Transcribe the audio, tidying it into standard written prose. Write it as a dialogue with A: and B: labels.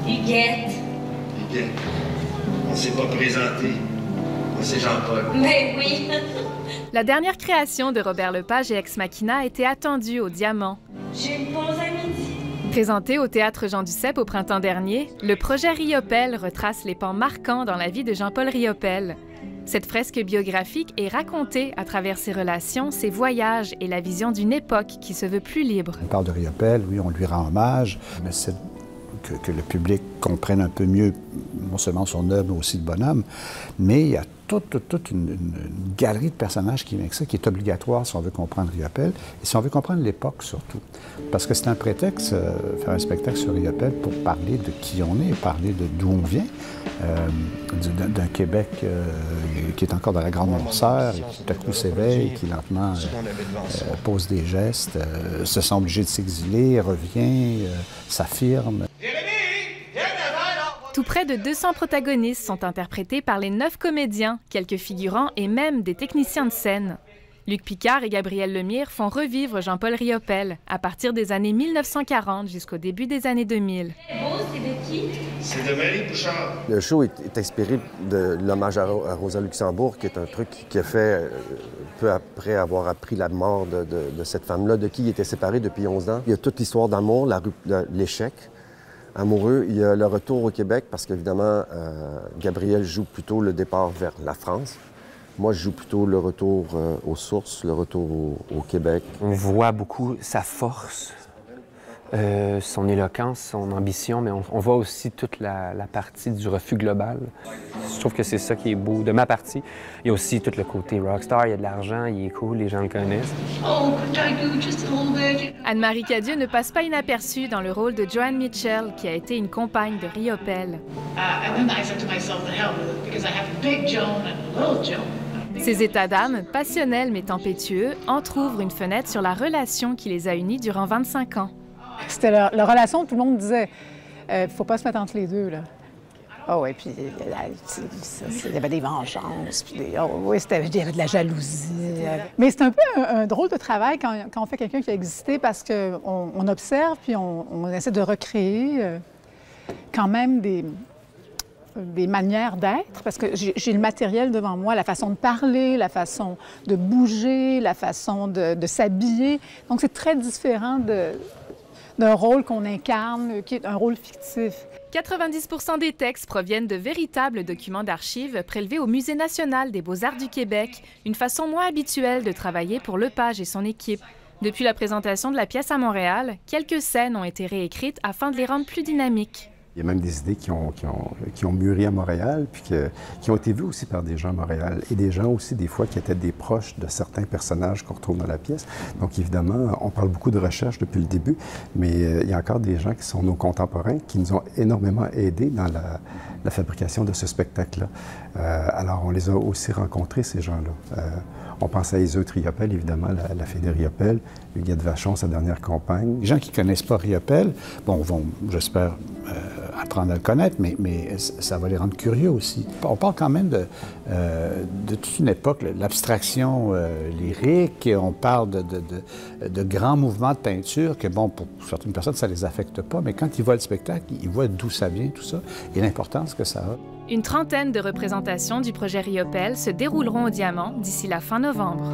A: Huguette.
B: Huguette. On ne s'est pas présenté. Moi, c'est Jean-Paul.
A: Mais oui.
C: La dernière création de Robert Lepage et Ex Machina était attendue au Diamant.
A: J'ai une pause à midi.
C: Présenté au Théâtre Jean Duceppe au printemps dernier, le projet Riopelle retrace les pans marquants dans la vie de Jean-Paul Riopelle. Cette fresque biographique est racontée à travers ses relations, ses voyages et la vision d'une époque qui se veut plus libre.
D: On parle de Riopelle, oui, on lui rend hommage, mais c'est que le public comprenne un peu mieux non seulement son œuvre, mais aussi le bonhomme. Mais il y a toute une galerie de personnages qui vient avec ça, qui est obligatoire si on veut comprendre Riopelle, et si on veut comprendre l'époque surtout. Parce que c'est un prétexte, faire un spectacle sur Riopelle, pour parler de qui on est, parler d'où on vient, d'un Québec qui est encore dans la grande noirceur, et qui tout à coup s'éveille, qui lentement pose des gestes, se sent obligé de s'exiler, revient, s'affirme.
C: Tout près de 200 protagonistes sont interprétés par les 9 comédiens, quelques figurants et même des techniciens de scène. Luc Picard et Gabriel Lemire font revivre Jean-Paul Riopelle à partir des années 1940 jusqu'au début des années 2000.
A: C'est beau, c'est de qui?
B: C'est de Marie Bouchard.
E: Le show est inspiré de l'hommage à Rosa Luxembourg, qui est un truc qu'il a fait peu après avoir appris la mort de cette femme-là, de qui il était séparé depuis 11 ans. Il y a toute l'histoire d'amour, l'échec amoureux. Il y a le retour au Québec, parce qu'évidemment, Gabriel joue plutôt le départ vers la France. Moi, je joue plutôt le retour aux sources, le retour au Québec.
F: On voit beaucoup sa force, son éloquence, son ambition, mais on voit aussi toute la partie du refus global. Je trouve que c'est ça qui est beau de ma partie. Il y a aussi tout le côté rockstar, il y a de l'argent, il est cool, les gens le connaissent.
C: Anne-Marie Cadieux ne passe pas inaperçue dans le rôle de Joan Mitchell, qui a été une compagne de Riopelle. Ces états d'âme, passionnels mais tempétueux, entrouvrent une fenêtre sur la relation qui les a unis durant 25 ans.
G: C'était leur relation, tout le monde disait faut pas se mettre entre les deux, là. Ah oui, puis il y avait des vengeances, puis oui, il y avait de la jalousie. Mais c'est un peu un drôle de travail quand on fait quelqu'un qui a existé, parce qu'on observe, puis on essaie de recréer quand même des manières d'être, parce que j'ai le matériel devant moi, la façon de parler, la façon de bouger, la façon de s'habiller. Donc c'est très différent d'un rôle qu'on incarne, qui est un rôle fictif.
C: 90% des textes proviennent de véritables documents d'archives prélevés au Musée national des beaux-arts du Québec, une façon moins habituelle de travailler pour Lepage et son équipe. Depuis la présentation de la pièce à Montréal, quelques scènes ont été réécrites afin de les rendre plus dynamiques.
D: Il y a même des idées qui ont mûri à Montréal, puis qui ont été vues aussi par des gens à Montréal, et des gens aussi, des fois, qui étaient des proches de certains personnages qu'on retrouve dans la pièce. Donc, évidemment, on parle beaucoup de recherche depuis le début, mais il y a encore des gens qui sont nos contemporains, qui nous ont énormément aidés dans la fabrication de ce spectacle-là. Alors, on les a aussi rencontrés, ces gens-là. On pense à Iseult Riopelle, évidemment, la fille de Riopelle, Huguette Vachon, sa dernière compagne. Les gens qui ne connaissent pas Riopelle, bon, vont, j'espère, apprendre à le connaître, mais ça va les rendre curieux aussi. On parle quand même de toute une époque, l'abstraction lyrique, et on parle de grands mouvements de peinture que, bon, pour certaines personnes, ça ne les affecte pas, mais quand ils voient le spectacle, ils voient d'où ça vient, tout ça, et l'importance que ça a.
C: Une trentaine de représentations du projet Riopelle se dérouleront au Diamant d'ici la fin novembre.